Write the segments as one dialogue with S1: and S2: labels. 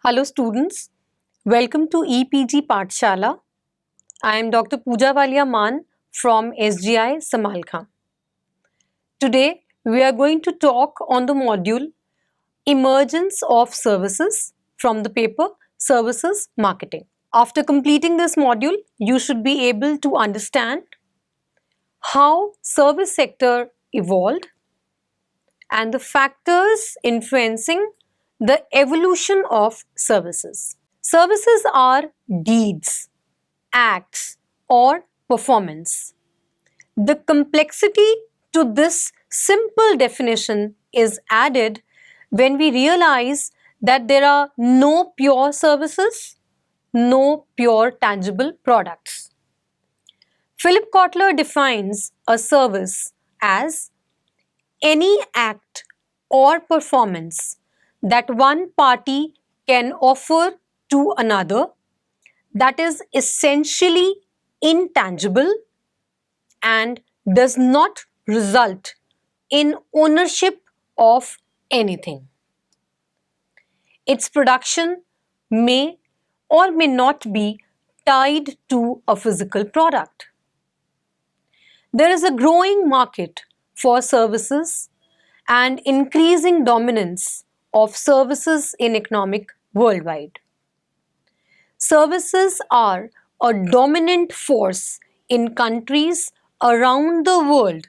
S1: Hello students, welcome to EPG Pathshala. I am Dr. Pooja Walia Maan from SGI Samalkha. Today we are going to talk on the module Emergence of Services from the paper Services Marketing. After completing this module, you should be able to understand how service sector evolved and the factors influencing the evolution of services. Services are deeds, acts, or performance. The complexity to this simple definition is added when we realize that there are no pure services, no pure tangible products. Philip Kotler defines a service as any act or performance that one party can offer to another that is essentially intangible and does not result in ownership of anything. Its production may or may not be tied to a physical product. There is a growing market for services and increasing dominance of services in economic worldwide. Services are a dominant force in countries around the world,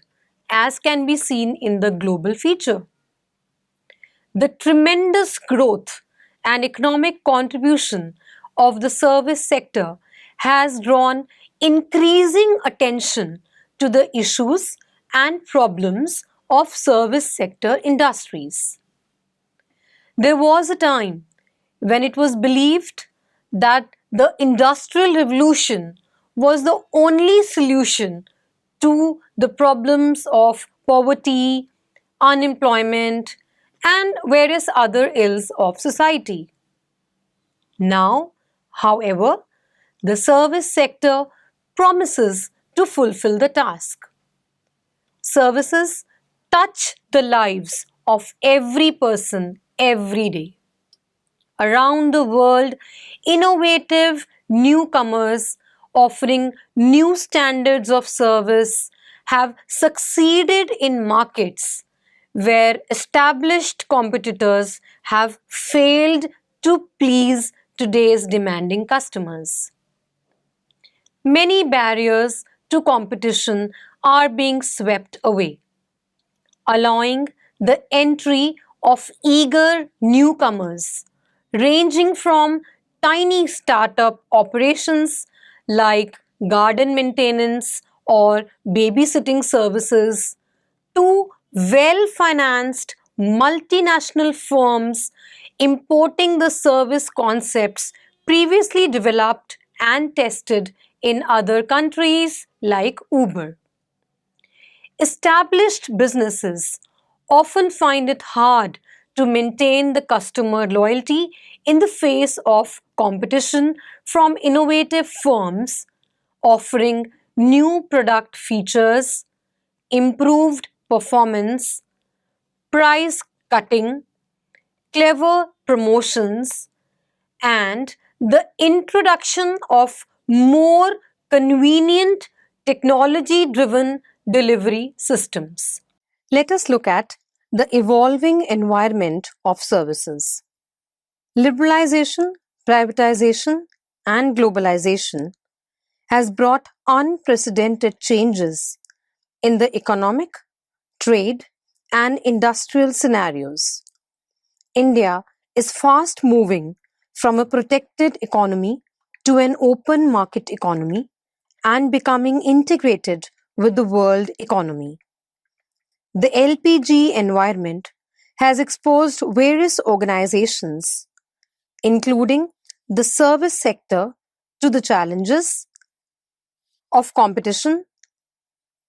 S1: as can be seen in the global feature. The tremendous growth and economic contribution of the service sector has drawn increasing attention to the issues and problems of service sector industries. There was a time when it was believed that the Industrial Revolution was the only solution to the problems of poverty, unemployment, and various other ills of society. Now, however, the service sector promises to fulfill the task. Services touch the lives of every person every day. Around the world, innovative newcomers offering new standards of service have succeeded in markets where established competitors have failed to please today's demanding customers. Many barriers to competition are being swept away, allowing the entry of eager newcomers ranging from tiny startup operations like garden maintenance or babysitting services to well-financed multinational firms importing the service concepts previously developed and tested in other countries like Uber. Established businesses often find it hard to maintain the customer loyalty in the face of competition from innovative firms offering new product features, improved performance, price cutting, clever promotions, and the introduction of more convenient technology-driven delivery systems. Let us look at the evolving environment of services. Liberalization, privatization, and globalization has brought unprecedented changes in the economic, trade, and industrial scenarios. India is fast moving from a protected economy to an open market economy and becoming integrated with the world economy. The LPG environment has exposed various organizations, including the service sector, to the challenges of competition,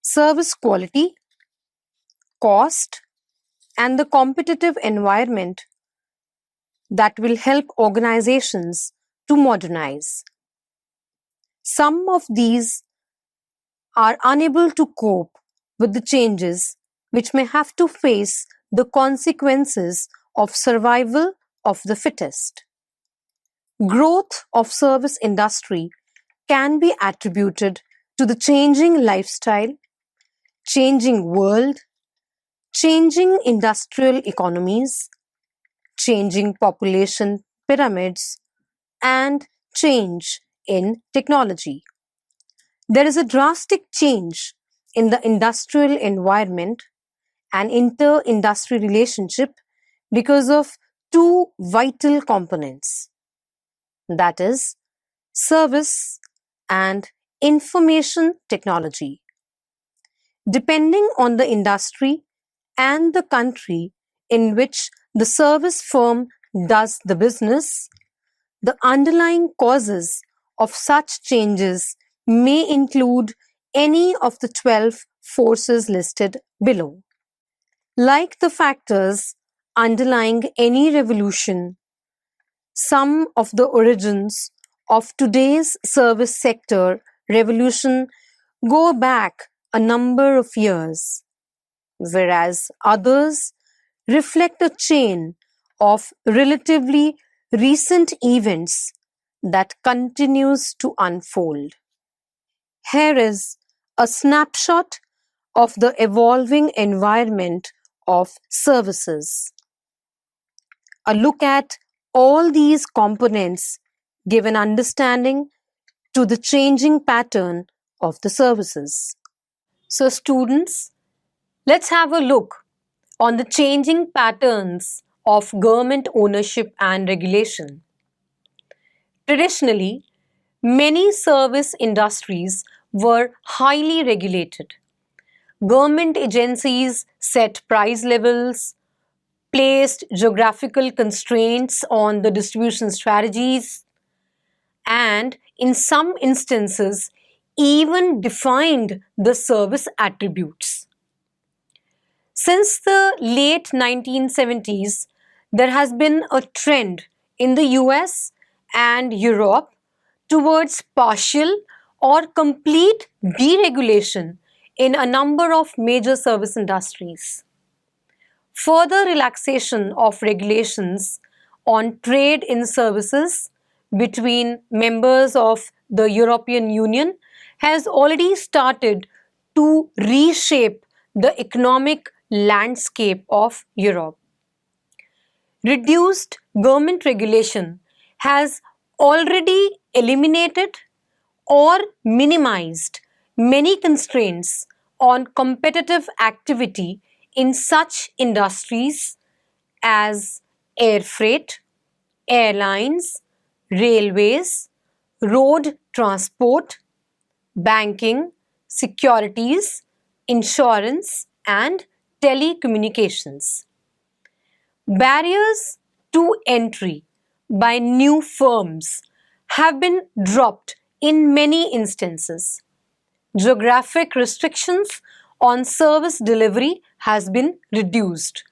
S1: service quality, cost, and the competitive environment that will help organizations to modernize. Some of these are unable to cope with the changes which may have to face the consequences of survival of the fittest. growth of service industry can be attributed to the changing lifestyle, changing world, changing industrial economies, changing population pyramids, and change in technology. There is a drastic change in the industrial environment and inter-industry relationship because of two vital components, that is, service and information technology. Depending on the industry and the country in which the service firm does the business, the underlying causes of such changes may include any of the 12 forces listed below. Like the factors underlying any revolution, some of the origins of today's service sector revolution go back a number of years, whereas others reflect a chain of relatively recent events that continues to unfold. Here is a snapshot of the evolving environment of services. A look at all these components give an understanding to the changing pattern of the services. So students, let's have a look on the changing patterns of government ownership and regulation. Traditionally, many service industries were highly regulated. Government agencies set price levels, placed geographical constraints on the distribution strategies, and in some instances, even defined the service attributes. Since the late 1970s, there has been a trend in the US and Europe towards partial or complete deregulation in a number of major service industries. Further relaxation of regulations on trade in services between members of the European Union has already started to reshape the economic landscape of Europe. Reduced government regulation has already eliminated or minimized many constraints on competitive activity in such industries as air freight, airlines, railways, road transport, banking, securities, insurance, and telecommunications. Barriers to entry by new firms have been dropped in many instances. Geographic restrictions on service delivery has been reduced.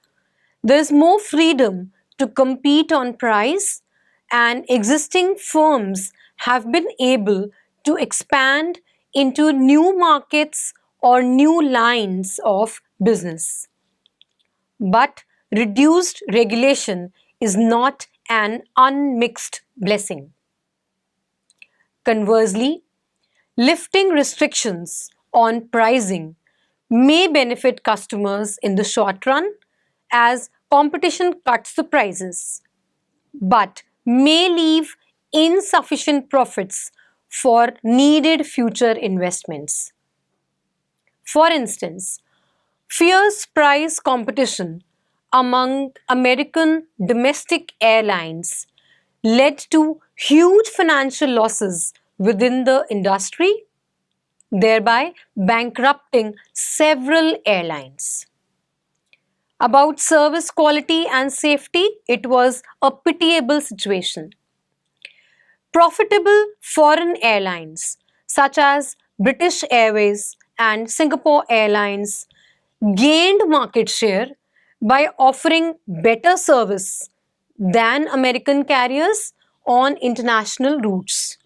S1: There is more freedom to compete on price, and existing firms have been able to expand into new markets or new lines of business. But reduced regulation is not an unmixed blessing. Conversely, lifting restrictions on pricing may benefit customers in the short run as competition cuts the prices, but may leave insufficient profits for needed future investments. For instance, fierce price competition among American domestic airlines led to huge financial losses within the industry, thereby bankrupting several airlines. About service quality and safety, it was a pitiable situation. Profitable foreign airlines such as British Airways and Singapore Airlines gained market share by offering better service than American carriers on international routes.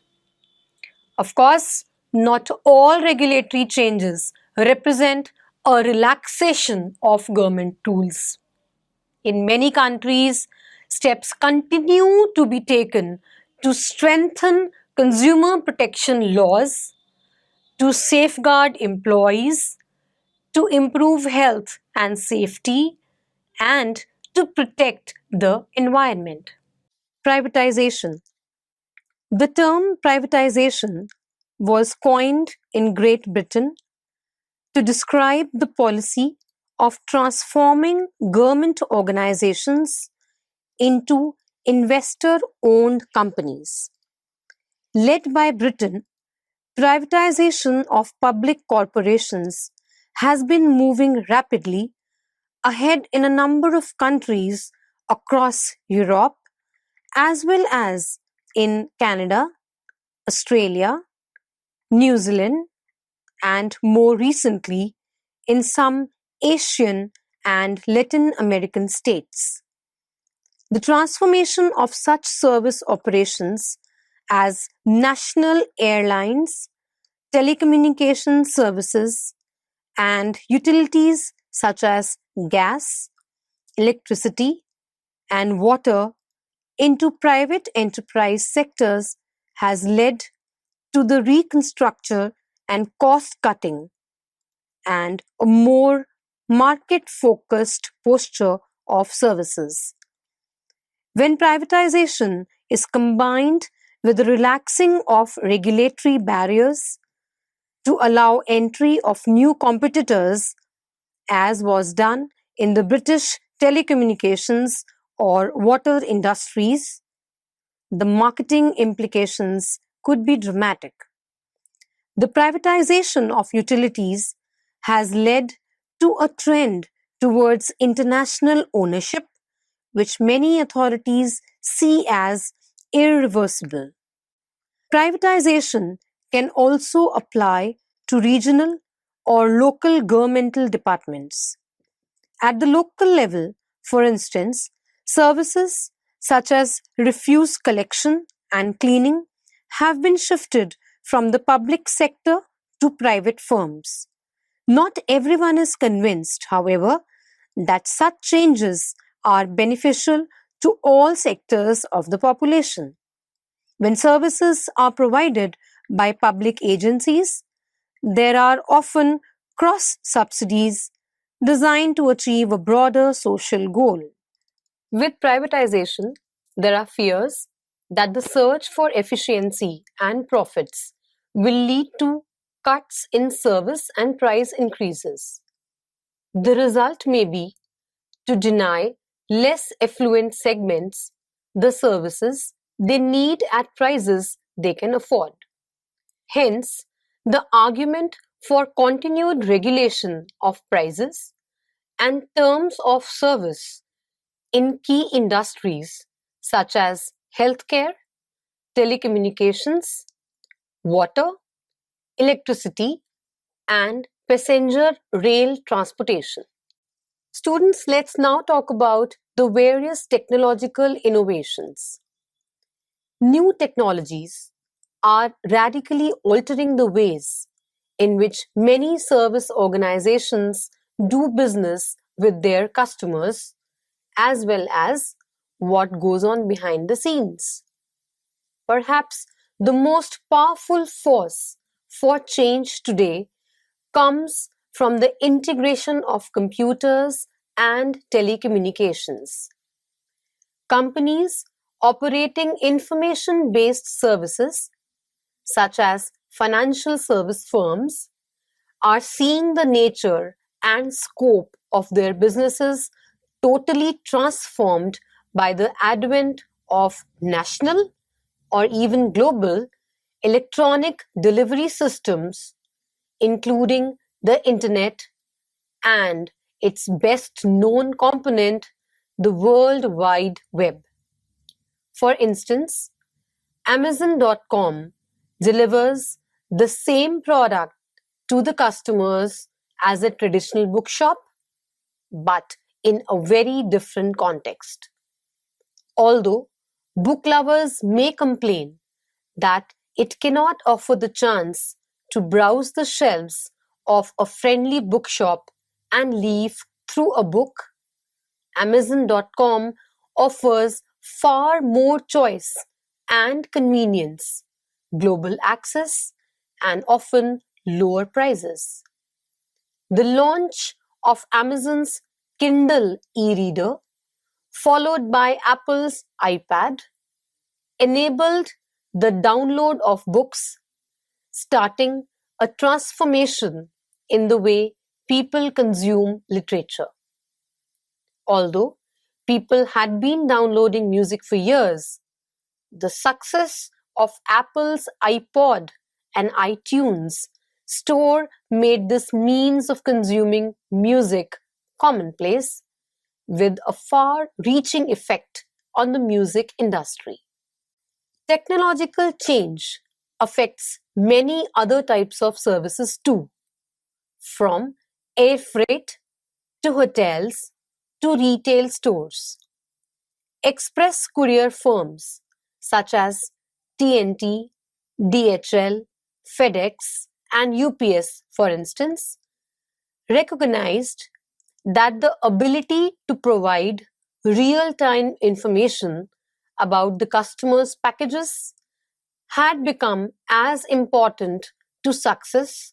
S1: Of course, not all regulatory changes represent a relaxation of government tools. In many countries, steps continue to be taken to strengthen consumer protection laws, to safeguard employees, to improve health and safety, and to protect the environment. Privatization. The term privatization was coined in Great Britain to describe the policy of transforming government organizations into investor owned companies. Led by Britain, privatization of public corporations has been moving rapidly ahead in a number of countries across Europe, as well as in Canada, Australia, New Zealand, and more recently in some Asian and Latin American states. The transformation of such service operations as national airlines, telecommunication services, and utilities such as gas, electricity, and water into private enterprise sectors has led to the reconstructure and cost cutting and a more market focused posture of services. When privatization is combined with the relaxing of regulatory barriers to allow entry of new competitors, as was done in the British telecommunications or water industries, the marketing implications could be dramatic. The privatization of utilities has led to a trend towards international ownership, which many authorities see as irreversible. Privatization can also apply to regional or local governmental departments. At the local level, for instance, services such as refuse collection and cleaning have been shifted from the public sector to private firms. Not everyone is convinced, however, that such changes are beneficial to all sectors of the population. When services are provided by public agencies, there are often cross subsidies designed to achieve a broader social goal. With privatization, there are fears that the search for efficiency and profits will lead to cuts in service and price increases. The result may be to deny less affluent segments the services they need at prices they can afford. Hence, the argument for continued regulation of prices and terms of service in key industries such as healthcare, telecommunications, water, electricity, and passenger rail transportation. Students, let's now talk about the various technological innovations. New technologies are radically altering the ways in which many service organizations do business with their customers, as well as what goes on behind the scenes. Perhaps the most powerful force for change today comes from the integration of computers and telecommunications. Companies operating information-based services, such as financial service firms, are seeing the nature and scope of their businesses totally transformed by the advent of national or even global electronic delivery systems, including the Internet and its best known component, the World Wide Web. For instance, Amazon.com delivers the same product to the customers as a traditional bookshop, but in a very different context. Although book lovers may complain that it cannot offer the chance to browse the shelves of a friendly bookshop and leaf through a book, Amazon.com offers far more choice and convenience, global access, and often lower prices. The launch of Amazon's Kindle e-reader, followed by Apple's iPad, enabled the download of books, starting a transformation in the way people consume literature. Although people had been downloading music for years, the success of Apple's iPod and iTunes store made this means of consuming music commonplace, with a far-reaching effect on the music industry. Technological change affects many other types of services too, from air freight to hotels to retail stores. Express courier firms such as TNT, DHL, FedEx, and UPS, for instance, recognized that the ability to provide real-time information about the customer's packages had become as important to success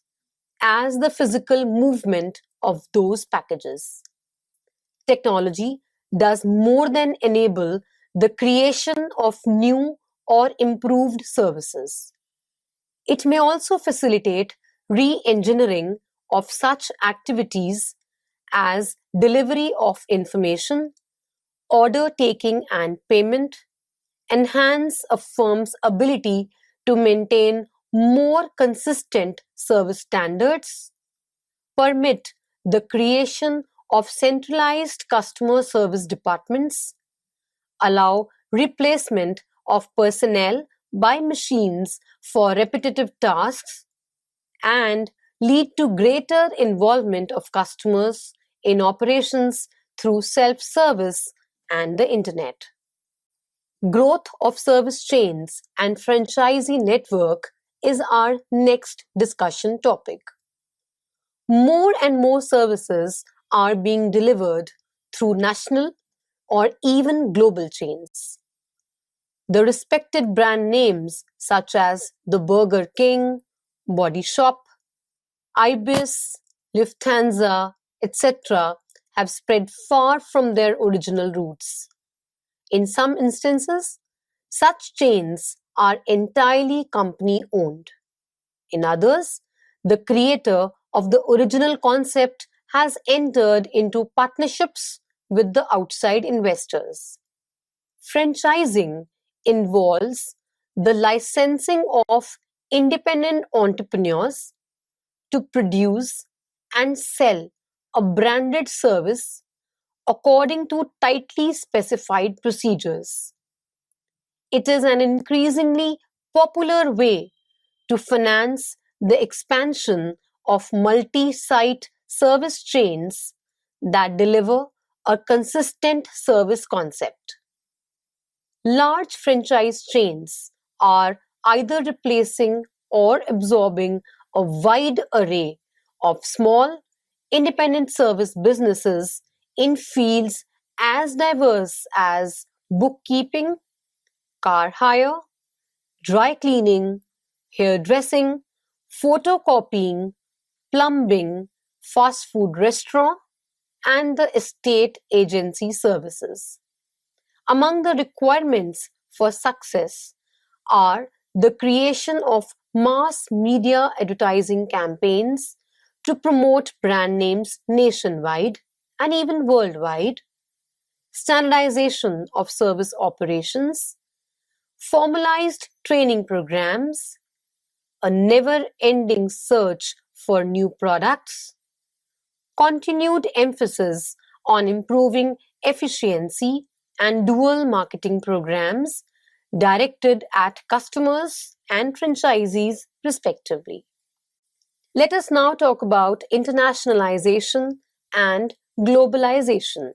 S1: as the physical movement of those packages. Technology does more than enable the creation of new or improved services. It may also facilitate re-engineering of such activities as delivery of information, order taking and payment, enhance a firm's ability to maintain more consistent service standards, permit the creation of centralized customer service departments, allow replacement of personnel by machines for repetitive tasks, and lead to greater involvement of customers in operations through self-service and the internet. Growth of service chains and franchisee network is our next discussion topic. More and more services are being delivered through national or even global chains. The respected brand names such as the Burger King, Body Shop, Ibis, Lufthansa, etc. have spread far from their original roots. In some instances, such chains are entirely company-owned. In others, the creator of the original concept has entered into partnerships with the outside investors. Franchising involves the licensing of independent entrepreneurs to produce and sell a branded service according to tightly specified procedures. It is an increasingly popular way to finance the expansion of multi-site service chains that deliver a consistent service concept. Large franchise chains are either replacing or absorbing a wide array of small, independent service businesses in fields as diverse as bookkeeping, car hire, dry cleaning, hairdressing, photocopying, plumbing, fast food restaurant, and the estate agency services. Among the requirements for success are the creation of mass media advertising campaigns to promote brand names nationwide and even worldwide, standardization of service operations, formalized training programs, a never-ending search for new products, continued emphasis on improving efficiency and dual marketing programs directed at customers and franchisees respectively. Let us now talk about internationalization and globalization.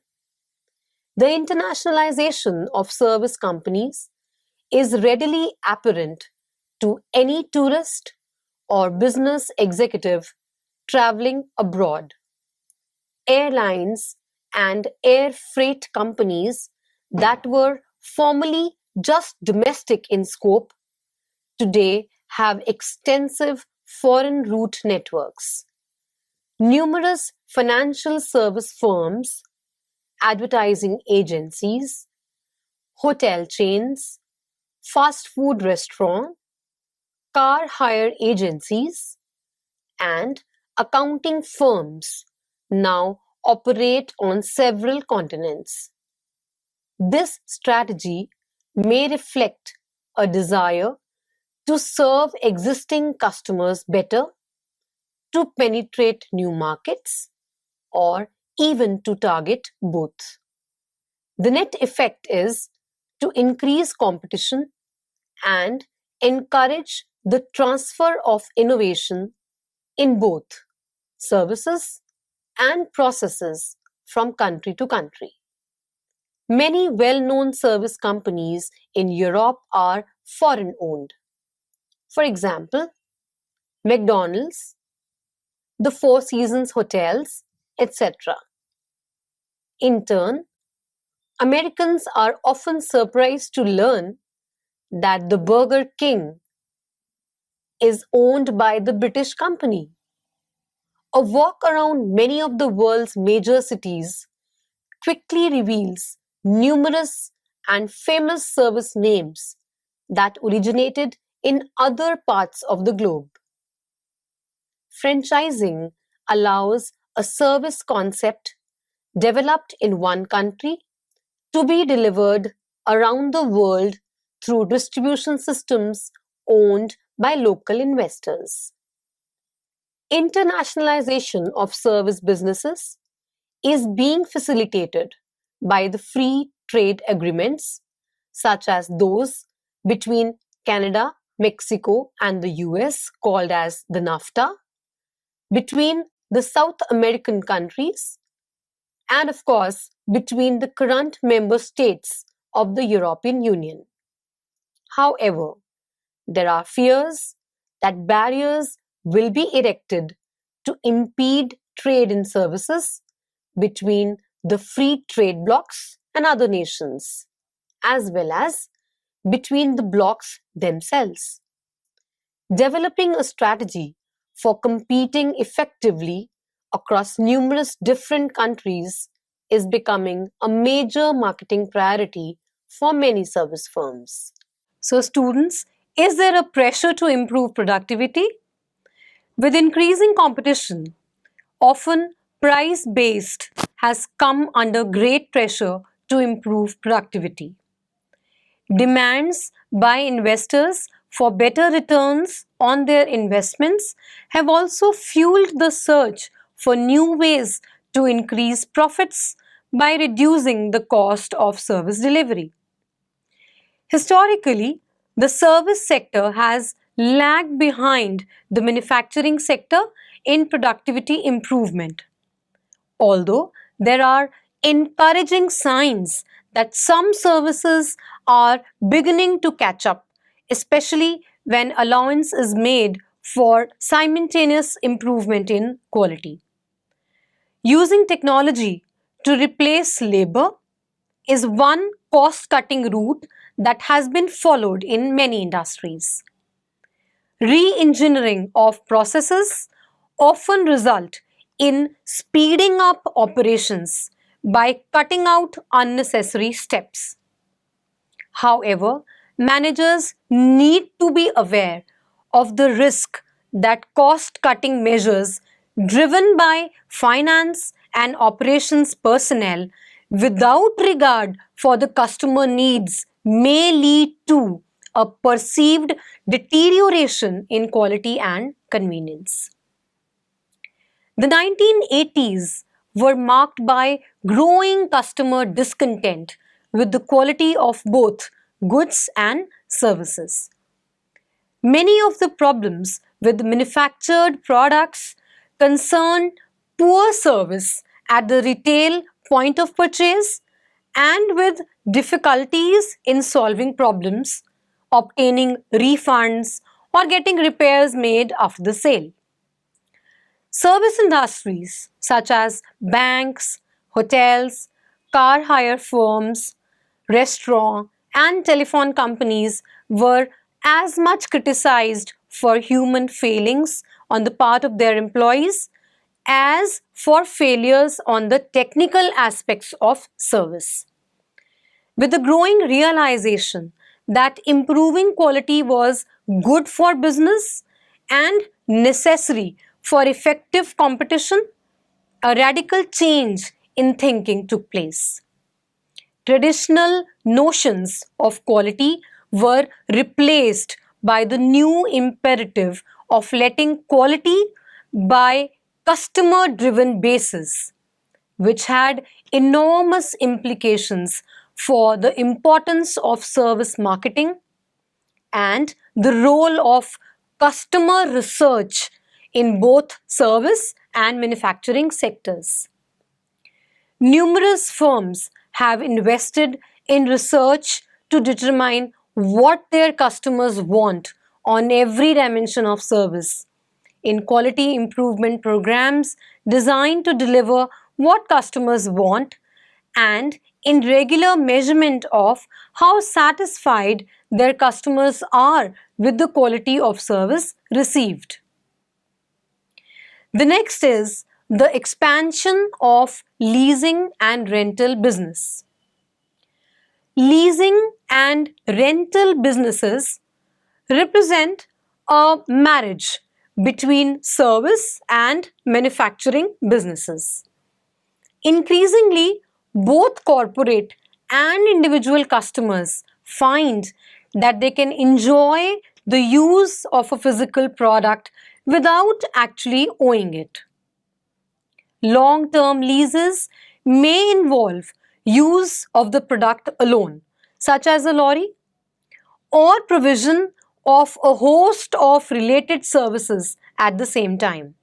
S1: The internationalization of service companies is readily apparent to any tourist or business executive traveling abroad. Airlines and air freight companies that were formerly just domestic in scope, today have extensive foreign route networks. Numerous financial service firms, advertising agencies, hotel chains, fast food restaurants, car hire agencies, and accounting firms now operate on several continents. This strategy may reflect a desire to serve existing customers better, to penetrate new markets, or even to target both. The net effect is to increase competition and encourage the transfer of innovation in both services and processes from country to country. Many well-known service companies in Europe are foreign-owned. For example, McDonald's, the Four Seasons hotels, etc. In turn, Americans are often surprised to learn that the Burger King is owned by the British company. A walk around many of the world's major cities quickly reveals numerous and famous service names that originated in other parts of the globe. Franchising allows a service concept developed in one country to be delivered around the world through distribution systems owned by local investors. Internationalization of service businesses is being facilitated by the free trade agreements, such as those between Canada, Mexico, and the US, called as the NAFTA, between the South American countries, and of course, between the current member states of the European Union. However, there are fears that barriers will be erected to impede trade in services between the free trade blocs and other nations, as well as between the blocs themselves. Developing a strategy for competing effectively across numerous different countries is becoming a major marketing priority for many service firms. So, students, is there a pressure to improve productivity? With increasing competition, often price-based has come under great pressure to improve productivity. Demands by investors for better returns on their investments have also fueled the search for new ways to increase profits by reducing the cost of service delivery. Historically, the service sector has lagged behind the manufacturing sector in productivity improvement. Although there are encouraging signs that some services are beginning to catch up, especially when allowance is made for simultaneous improvement in quality. Using technology to replace labor is one cost-cutting route that has been followed in many industries. Re-engineering of processes often result in speeding up operations by cutting out unnecessary steps. However, managers need to be aware of the risk that cost-cutting measures driven by finance and operations personnel without regard for the customer needs may lead to a perceived deterioration in quality and convenience. The 1980s were marked by growing customer discontent with the quality of both goods and services. Many of the problems with manufactured products concern poor service at the retail point of purchase and with difficulties in solving problems, obtaining refunds, or getting repairs made after the sale. Service industries such as banks, hotels, car hire firms, restaurants, and telephone companies were as much criticized for human failings on the part of their employees as for failures on the technical aspects of service. With the growing realization that improving quality was good for business and necessary for effective competition, a radical change in thinking took place. Traditional notions of quality were replaced by the new imperative of letting quality by customer driven basis, which had enormous implications for the importance of service marketing and the role of customer research in both service and manufacturing sectors. Numerous firms have invested in research to determine what their customers want on every dimension of service, in quality improvement programs designed to deliver what customers want, and in regular measurement of how satisfied their customers are with the quality of service received. The next is the expansion of leasing and rental business. Leasing and rental businesses represent a marriage between service and manufacturing businesses. Increasingly, both corporate and individual customers find that they can enjoy the use of a physical product without actually owning it. Long-term leases may involve use of the product alone, such as a lorry, or provision of a host of related services at the same time.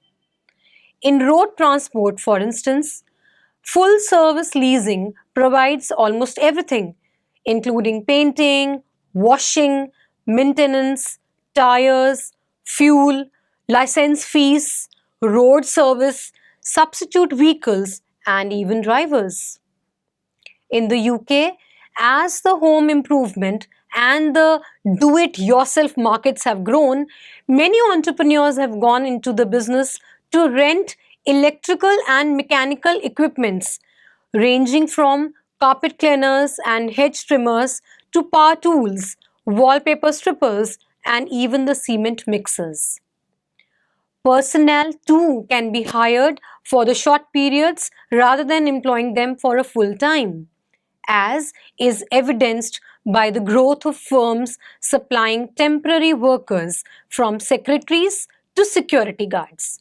S1: In road transport, for instance, full service leasing provides almost everything, including painting, washing, maintenance, tires, fuel, license fees, road service, substitute vehicles, and even drivers. In the UK, as the home improvement and the do-it-yourself markets have grown, many entrepreneurs have gone into the business to rent electrical and mechanical equipments, ranging from carpet cleaners and hedge trimmers to power tools, wallpaper strippers, and even the cement mixers. Personnel too can be hired for the short periods rather than employing them for a full time, as is evidenced by the growth of firms supplying temporary workers from secretaries to security guards.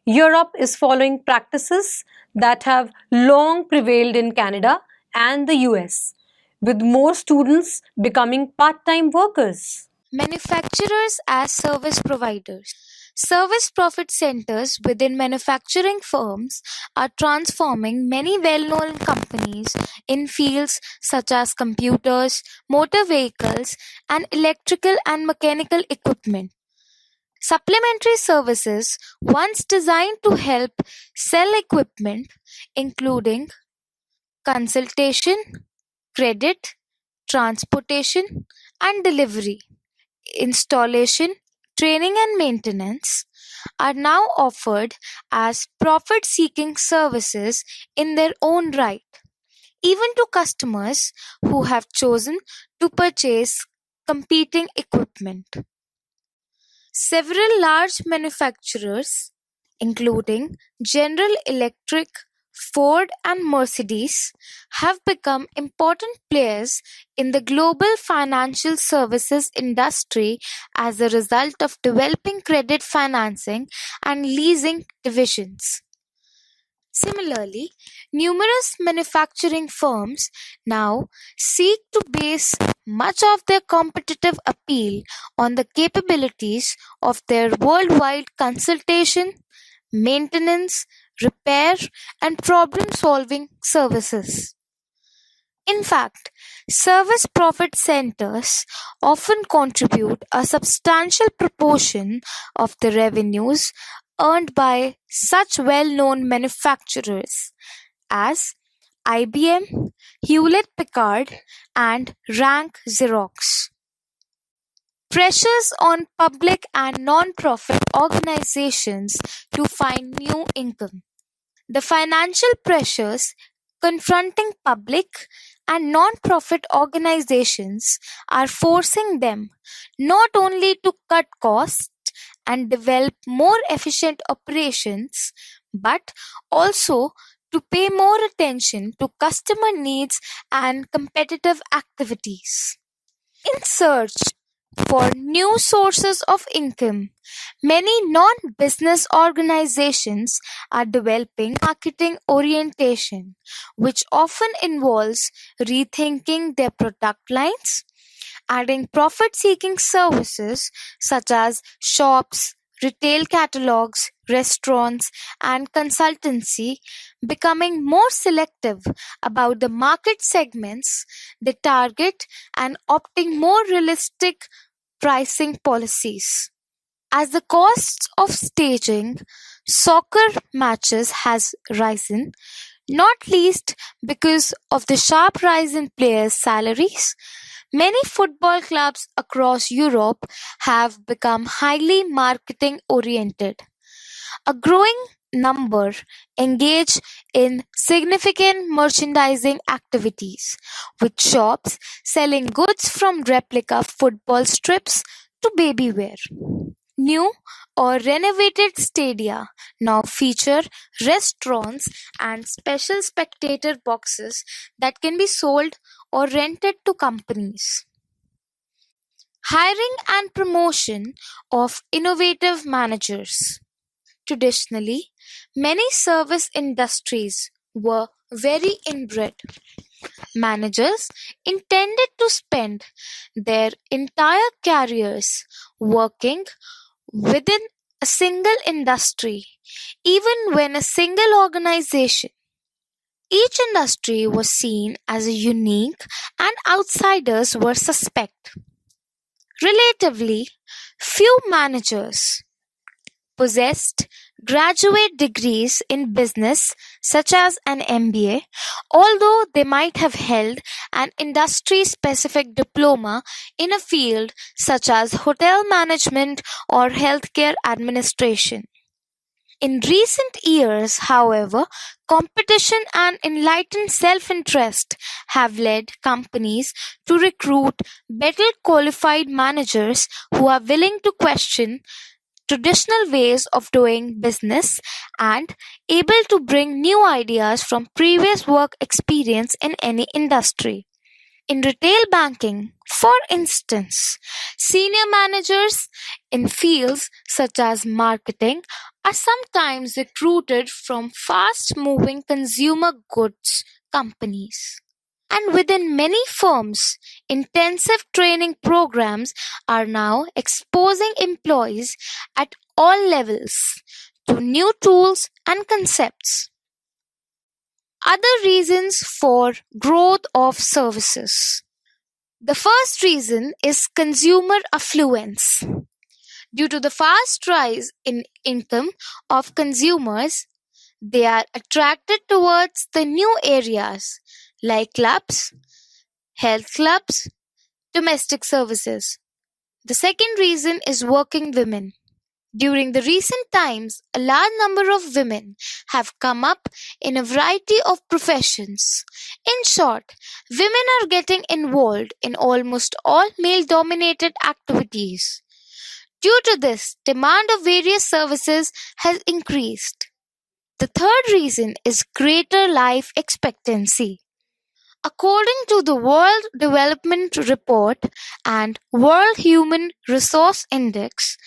S1: Europe is following practices that have long prevailed in Canada and the US, with more students becoming part-time workers.
S2: Manufacturers as service providers. Service profit centers within manufacturing firms are transforming many well known companies in fields such as computers, motor vehicles, and electrical and mechanical equipment. Supplementary services, once designed to help sell equipment, including consultation, credit, transportation, and delivery, installation, training, and maintenance, are now offered as profit seeking services in their own right, even to customers who have chosen to purchase competing equipment. Several large manufacturers, including General Electric, Ford, and Mercedes, have become important players in the global financial services industry as a result of developing credit financing and leasing divisions. Similarly, numerous manufacturing firms now seek to base much of their competitive appeal on the capabilities of their worldwide consultation, maintenance, repair, and problem solving services. In fact, service profit centers often contribute a substantial proportion of the revenues earned by such well known manufacturers as IBM, Hewlett-Packard, and Rank Xerox. Pressures on public and non-profit organizations to find new income. The financial pressures confronting public and non-profit organizations are forcing them not only to cut costs and develop more efficient operations, but also to pay more attention to customer needs and competitive activities. In search for new sources of income, many non-business organizations are developing marketing orientation, which often involves rethinking their product lines, adding profit-seeking services such as shops, retail catalogs, restaurants, and consultancy, becoming more selective about the market segments they target and opting more realistic pricing policies. As the costs of staging soccer matches has risen, not least because of the sharp rise in players' salaries, many football clubs across Europe have become highly marketing oriented. A growing number engage in significant merchandising activities, with shops selling goods from replica football strips to baby wear. New or renovated stadia now feature restaurants and special spectator boxes that can be sold or rented to companies. Hiring and promotion of innovative managers. Traditionally, many service industries were very inbred. Managers intended to spend their entire careers working within a single industry, even when a single organization. Each industry was seen as unique and outsiders were suspect. Relatively, few managers possessed graduate degrees in business such as an MBA, although they might have held an industry specific diploma in a field such as hotel management or healthcare administration. In recent years, however, competition and enlightened self interest have led companies to recruit better qualified managers who are willing to question traditional ways of doing business and able to bring new ideas from previous work experience in any industry. In retail banking, for instance, senior managers in fields such as marketing are sometimes recruited from fast moving consumer goods companies. And within many firms, intensive training programs are now exposing employees at all levels to new tools and concepts. Other reasons for growth of services. The first reason is consumer affluence. Due to the fast rise in income of consumers, they are attracted towards the new areas like clubs, health clubs, domestic services. The second reason is working women. During the recent times, a large number of women have come up in a variety of professions. In short, women are getting involved in almost all male dominated activities. Due to this, demand of various services has increased. The third reason is greater life expectancy. According to the World Development Report and World Human Resource Index,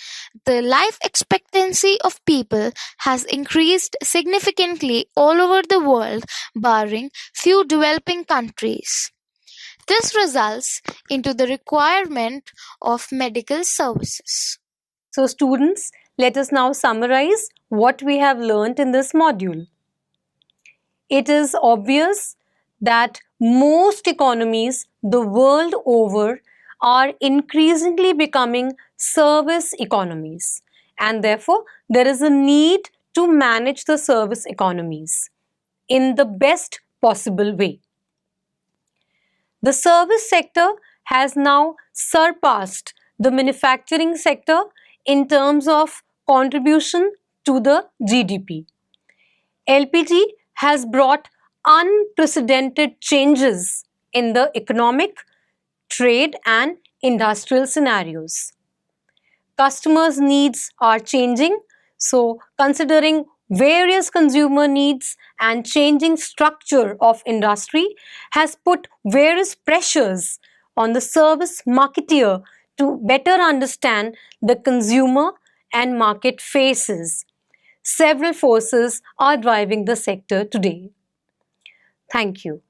S2: the life expectancy of people has increased significantly all over the world, barring few developing countries. This results into the requirement of medical services.
S1: So, students, let us now summarize what we have learnt in this module. It is obvious that most economies the world over are increasingly becoming service economies, and therefore there is a need to manage the service economies in the best possible way. The service sector has now surpassed the manufacturing sector in terms of contribution to the GDP. LPG has brought unprecedented changes in the economic, trade and industrial scenarios. Customers' needs are changing, so considering various consumer needs and changing structure of industry has put various pressures on the service marketeer to better understand the consumer and market faces. Several forces are driving the sector today. Thank you.